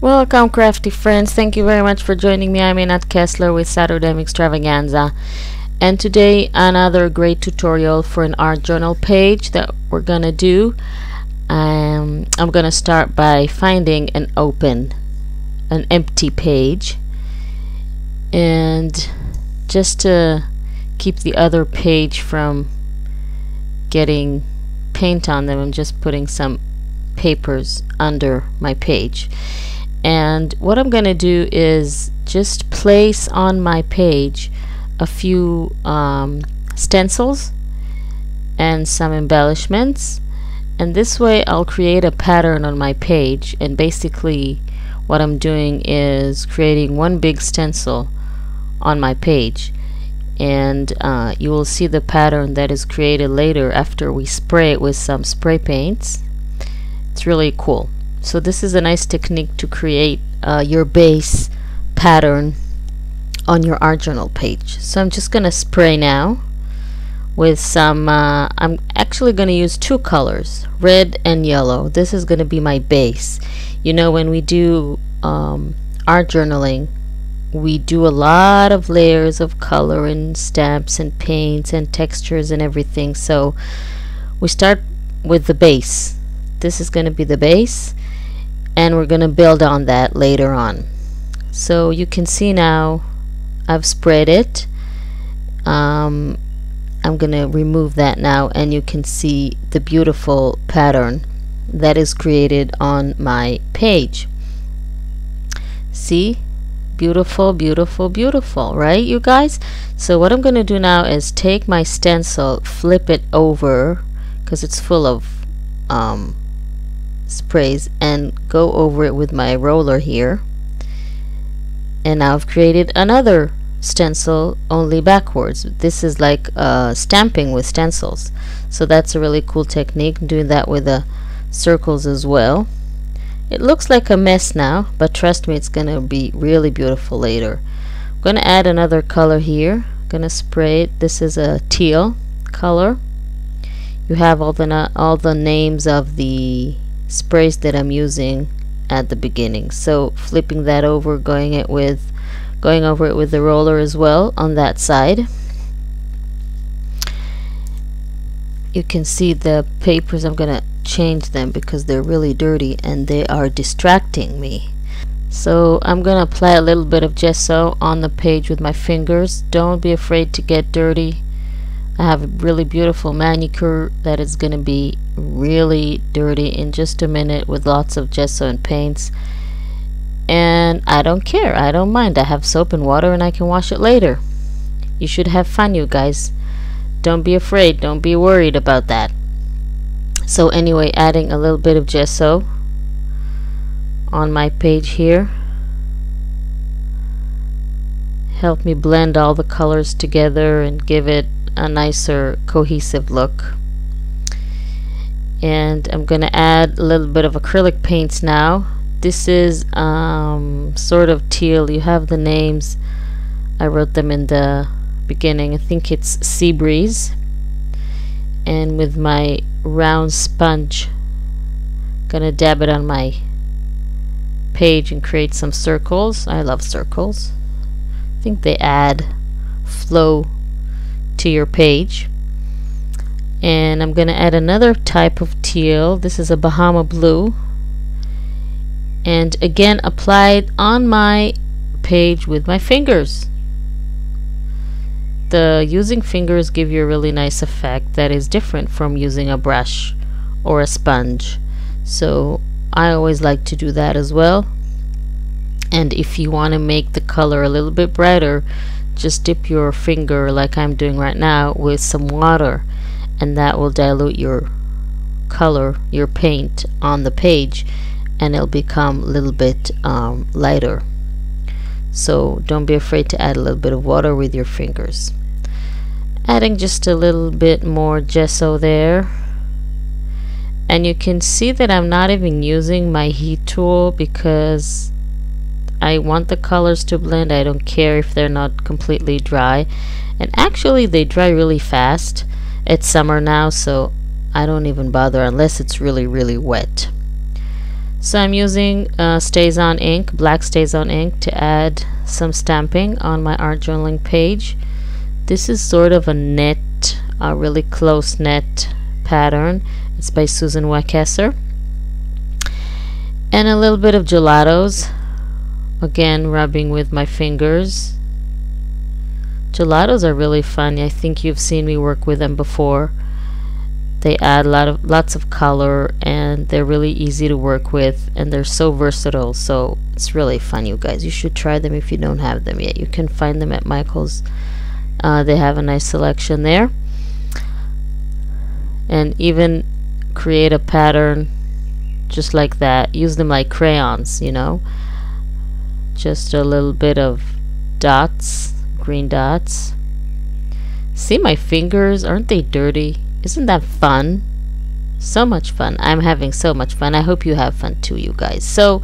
Welcome, crafty friends. Thank you very much for joining me. I'm Inat Kessler with Saturday Extravaganza, and today another great tutorial for an art journal page that we're gonna do. I'm gonna start by finding an empty page, and just to keep the other page from getting paint on them, I'm just putting some papers under my page. And what I'm going to do is just place on my page a few stencils and some embellishments, and this way I'll create a pattern on my page. And basically what I'm doing is creating one big stencil on my page, and you will see the pattern that is created later after we spray it with some spray paints. It's really cool. So this is a nice technique to create your base pattern on your art journal page. So I'm just gonna spray now with some I'm actually gonna use two colors, red and yellow. This is gonna be my base. You know, when we do art journaling, we do a lot of layers of color and stamps and paints and textures and everything. So we start with the base. This is going to be the base, and we're going to build on that later on. So you can see now I've sprayed it. I'm going to remove that now, and you can see the beautiful pattern that is created on my page. See? Beautiful, beautiful, beautiful, right, you guys? So what I'm going to do now is take my stencil, flip it over because it's full of sprays, and go over it with my roller here. And now I've created another stencil, only backwards. This is like stamping with stencils. So that's a really cool technique. I'm doing that with the circles as well. It looks like a mess now, but trust me, it's gonna be really beautiful later. I'm gonna add another color here. I'm gonna spray it. This is a teal color. You have all the names of the sprays that I'm using at the beginning. So flipping that over, going over it with the roller as well on that side. You can see the papers. I'm gonna change them because they're really dirty and they are distracting me. So I'm gonna apply a little bit of gesso on the page with my fingers. Don't be afraid to get dirty. I have a really beautiful manicure that is going to be really dirty in just a minute with lots of gesso and paints, and I don't care. I don't mind. I have soap and water and I can wash it later. You should have fun, you guys. Don't be afraid. Don't be worried about that. So anyway, adding a little bit of gesso on my page here. Help me blend all the colors together and give it a nicer cohesive look. And I'm gonna add a little bit of acrylic paints now. This is sort of teal. You have the names, I wrote them in the beginning. I think it's Sea Breeze. And with my round sponge, gonna dab it on my page and create some circles. I love circles. I think they add flow to your page. And I'm gonna add another type of teal. This is a Bahama blue, and again apply it on my page with my fingers. The using fingers give you a really nice effect that is different from using a brush or a sponge. So I always like to do that as well. And if you want to make the color a little bit brighter, just dip your finger, like I'm doing right now, with some water, and that will dilute your color, your paint on the page, and it'll become a little bit lighter. So don't be afraid to add a little bit of water with your fingers. Adding just a little bit more gesso there, and you can see that I'm not even using my heat tool because I want the colors to blend. I don't care if they're not completely dry, and actually they dry really fast. It's summer now, so I don't even bother unless it's really wet. So I'm using StazOn ink, black StazOn ink, to add some stamping on my art journaling page. This is sort of a net, a really close net pattern. It's by Susan Wackesser. And a little bit of gelatos, again rubbing with my fingers. Gelatos are really fun. I think you've seen me work with them before. They add lots of color, and they're really easy to work with, and they're so versatile. So it's really fun, you guys. You should try them if you don't have them yet. You can find them at Michael's. They have a nice selection there, and even create a pattern just like that. Use them like crayons, you know, just a little bit of dots, green dots. See my fingers, aren't they dirty? Isn't that fun? So much fun. I'm having so much fun. I hope you have fun too, you guys. So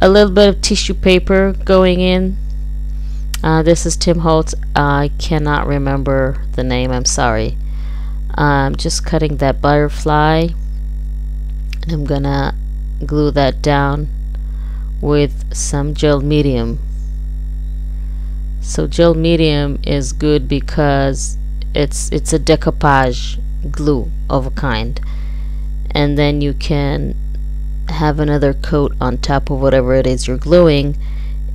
a little bit of tissue paper going in. This is Tim Holtz. I cannot remember the name, I'm sorry. I'm just cutting that butterfly, and I'm gonna glue that down with some gel medium. So gel medium is good because it's a decoupage glue of a kind, and then you can have another coat on top of whatever it is you're gluing,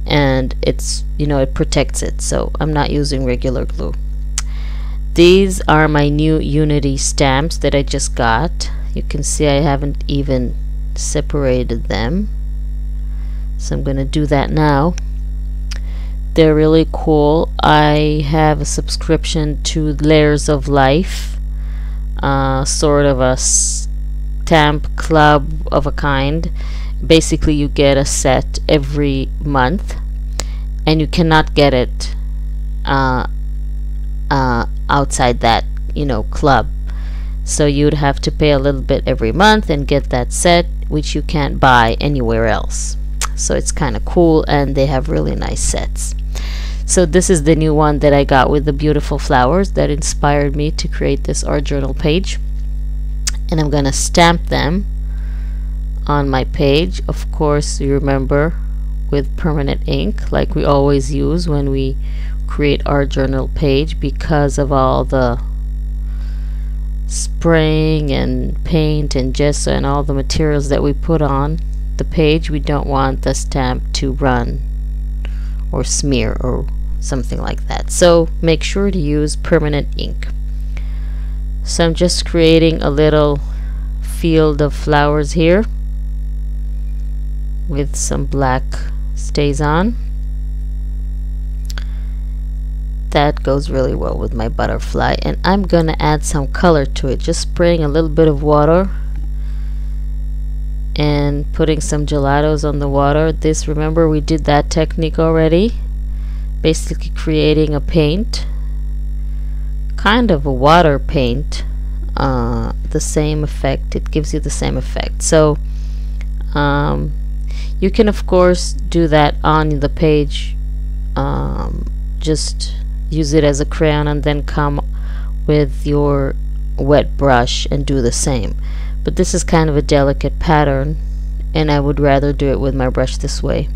and it's, you know, it protects it. So I'm not using regular glue. These are my new Unity stamps that I just got. You can see I haven't even separated them, so I'm gonna do that now. They're really cool. I have a subscription to Layers of Life, sort of a stamp club of a kind. Basically, you get a set every month, and you cannot get it outside that, you know, club. So you'd have to pay a little bit every month and get that set, which you can't buy anywhere else. So it's kind of cool, and they have really nice sets. So this is the new one that I got with the beautiful flowers that inspired me to create this art journal page. And I'm gonna stamp them on my page. Of course, you remember, with permanent ink, like we always use when we create our journal page, because of all the spraying and paint and gesso and all the materials that we put on the page. We don't want the stamp to run or smear or something like that, so make sure to use permanent ink. So I'm just creating a little field of flowers here with some black StazOn. That goes really well with my butterfly, and I'm gonna add some color to it, just spraying a little bit of water and putting some gelatos on the water. This, remember, we did that technique already, basically creating a paint, kind of a water paint, the same effect. It gives you the same effect. So you can of course do that on the page, just use it as a crayon and then come with your wet brush and do the same. But this is kind of a delicate pattern, and I would rather do it with my brush this way.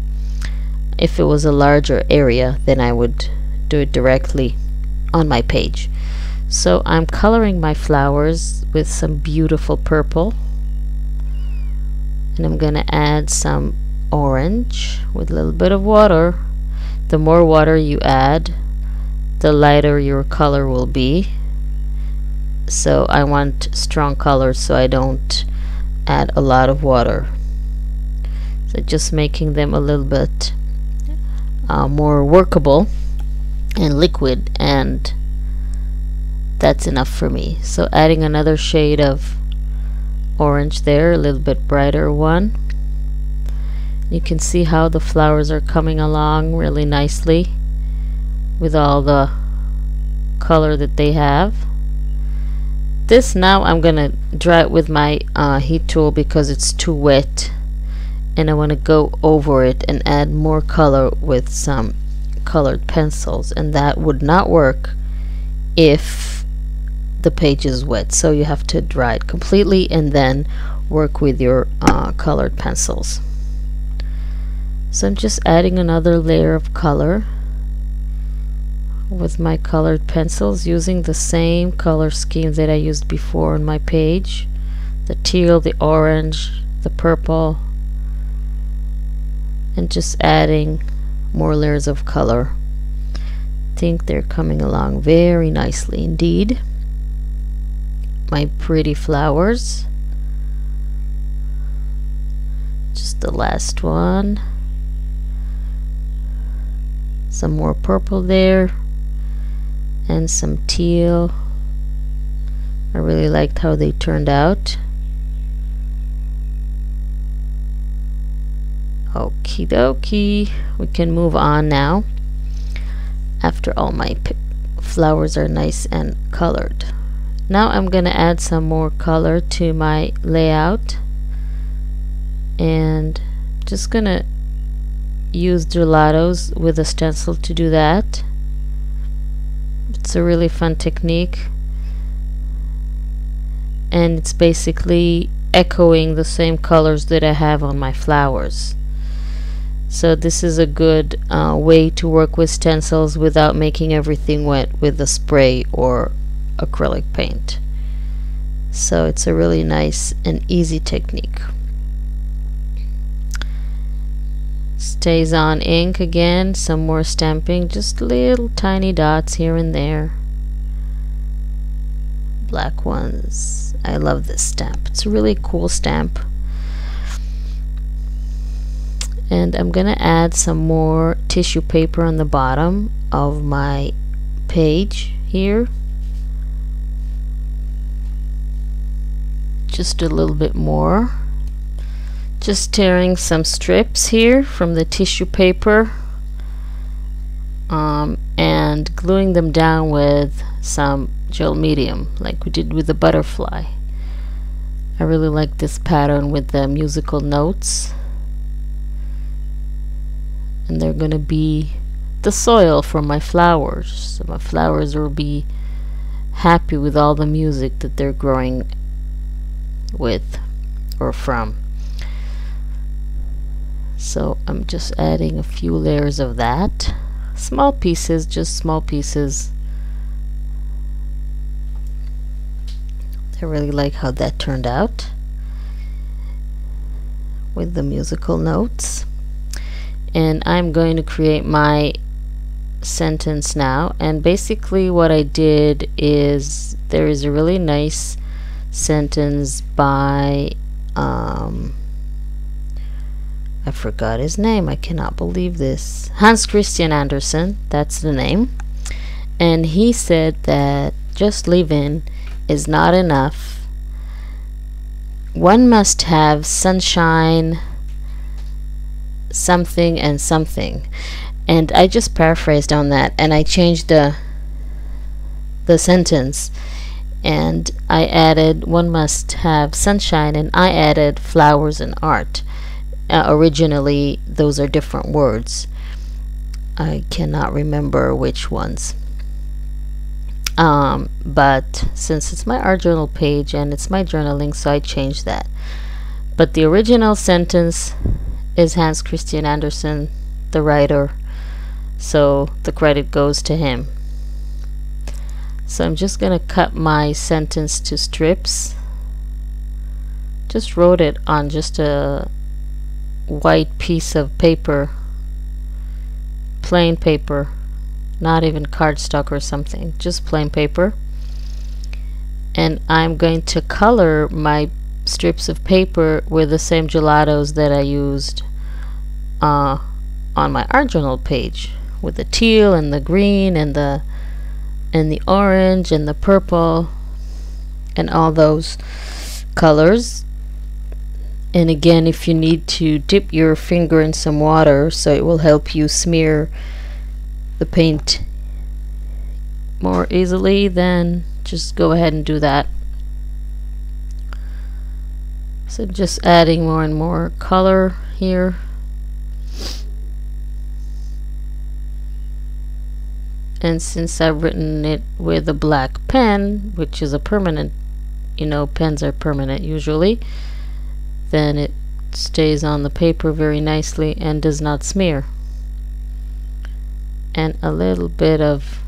If it was a larger area, then I would do it directly on my page. So I'm coloring my flowers with some beautiful purple, and I'm gonna add some orange with a little bit of water. The more water you add, the lighter your color will be. So I want strong colors, so I don't add a lot of water. So just making them a little bit more workable and liquid, and that's enough for me. So adding another shade of orange there, a little bit brighter one. You can see how the flowers are coming along really nicely with all the color that they have. This now I'm gonna dry it with my heat tool because it's too wet, and I want to go over it and add more color with some colored pencils, and that would not work if the page is wet. So you have to dry it completely and then work with your colored pencils. So I'm just adding another layer of color with my colored pencils, using the same color scheme that I used before on my page: the teal, the orange, the purple, and just adding more layers of color. I think they're coming along very nicely indeed. My pretty flowers. Just the last one. Some more purple there and some teal. I really liked how they turned out. Okie dokie, we can move on now after all my flowers are nice and colored. Now I'm gonna add some more color to my layout, and just gonna use gelatos with a stencil to do that. It's a really fun technique, and it's basically echoing the same colors that I have on my flowers. So this is a good way to work with stencils without making everything wet with the spray or acrylic paint. So it's a really nice and easy technique. StazOn ink again, some more stamping, just little tiny dots here and there. Black ones. I love this stamp. It's a really cool stamp. And I'm gonna add some more tissue paper on the bottom of my page here. Just a little bit more. Just tearing some strips here from the tissue paper and gluing them down with some gel medium like we did with the butterfly. I really like this pattern with the musical notes, and they're gonna be the soil for my flowers, so my flowers will be happy with all the music that they're growing with or from. So I'm just adding a few layers of that, small pieces, just small pieces. I really like how that turned out with the musical notes. And I'm going to create my sentence now, and basically what I did is there is a really nice sentence by I forgot his name, I cannot believe this, Hans Christian Andersen, that's the name, and he said that just living is not enough. One must have sunshine, something and something. And I just paraphrased on that, and I changed the sentence, and I added one must have sunshine, and I added flowers and art. Originally those are different words. I cannot remember which ones, but since it's my art journal page and it's my journaling, so I changed that. But the original sentence is Hans Christian Andersen, the writer, so the credit goes to him. So I'm just gonna cut my sentence to strips. Just wrote it on just a white piece of paper, plain paper, not even cardstock or something, just plain paper. And I'm going to color my strips of paper with the same gelatos that I used on my art journal page, with the teal and the green and the orange and the purple and all those colors. And again, if you need to dip your finger in some water so it will help you smear the paint more easily, then just go ahead and do that. So just adding more and more color here. And since I've written it with a black pen, which is a permanent, you know, pens are permanent usually, then it stays on the paper very nicely and does not smear. And a little bit of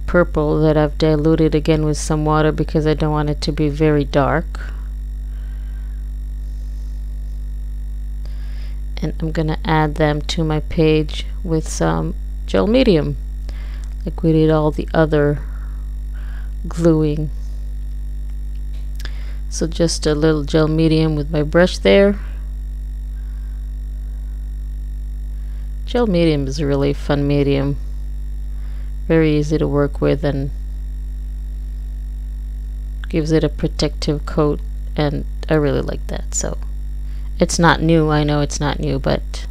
purple that I've diluted again with some water because I don't want it to be very dark. And I'm gonna add them to my page with some gel medium like we did all the other gluing. So just a little gel medium with my brush there. Gel medium is a really fun medium, very easy to work with, and gives it a protective coat, and I really like that. So it's not new, I know it's not new, but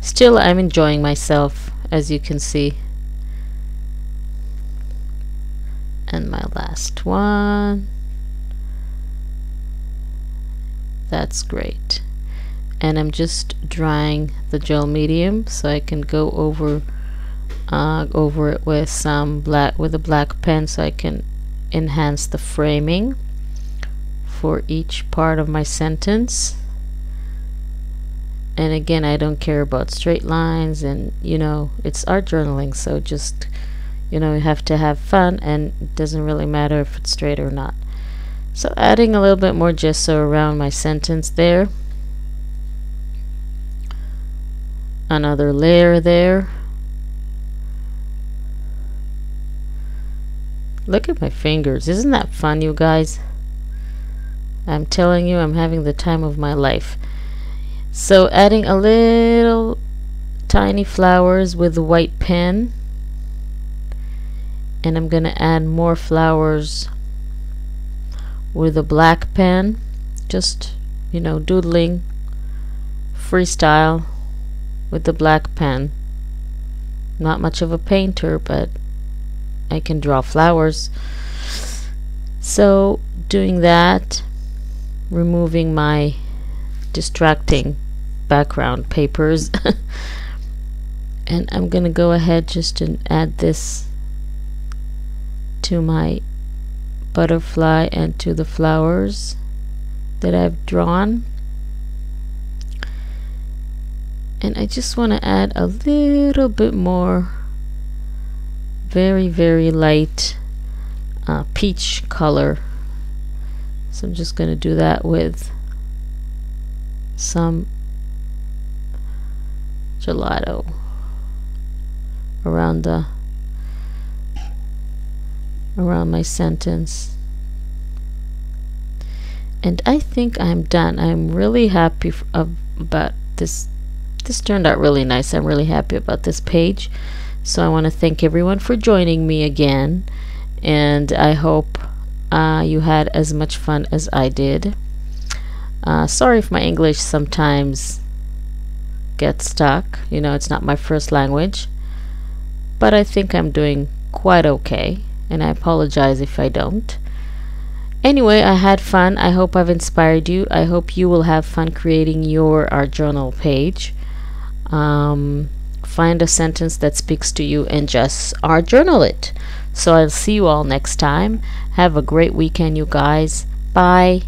still I'm enjoying myself, as you can see. And my last one. That's great. And I'm just drying the gel medium so I can go over it with some a black pen so I can enhance the framing for each part of my sentence. And again, I don't care about straight lines, and you know, it's art journaling, so just, you know, you have to have fun, and it doesn't really matter if it's straight or not. So adding a little bit more gesso around my sentence there. Another layer there. Look at my fingers. Isn't that fun, you guys? I'm telling you, I'm having the time of my life. So adding a little tiny flowers with the white pen, and I'm gonna add more flowers with a black pen, just, you know, doodling freestyle with the black pen. Not much of a painter, but I can draw flowers. So doing that, removing my distracting background papers and I'm gonna go ahead just and add this to my butterfly and to the flowers that I've drawn. And I just want to add a little bit more very, very light peach color. So I'm just going to do that with some gelato around my sentence. And I think I'm done. I'm really happy about this. This turned out really nice. I'm really happy about this page. So I want to thank everyone for joining me again, and I hope you had as much fun as I did. Sorry if my English sometimes gets stuck. You know, it's not my first language, but I think I'm doing quite okay, and I apologize if I don't. Anyway, I had fun. I hope I've inspired you. I hope you will have fun creating your art journal page. Find a sentence that speaks to you and just art journal it. So I'll see you all next time. Have a great weekend, you guys. Bye.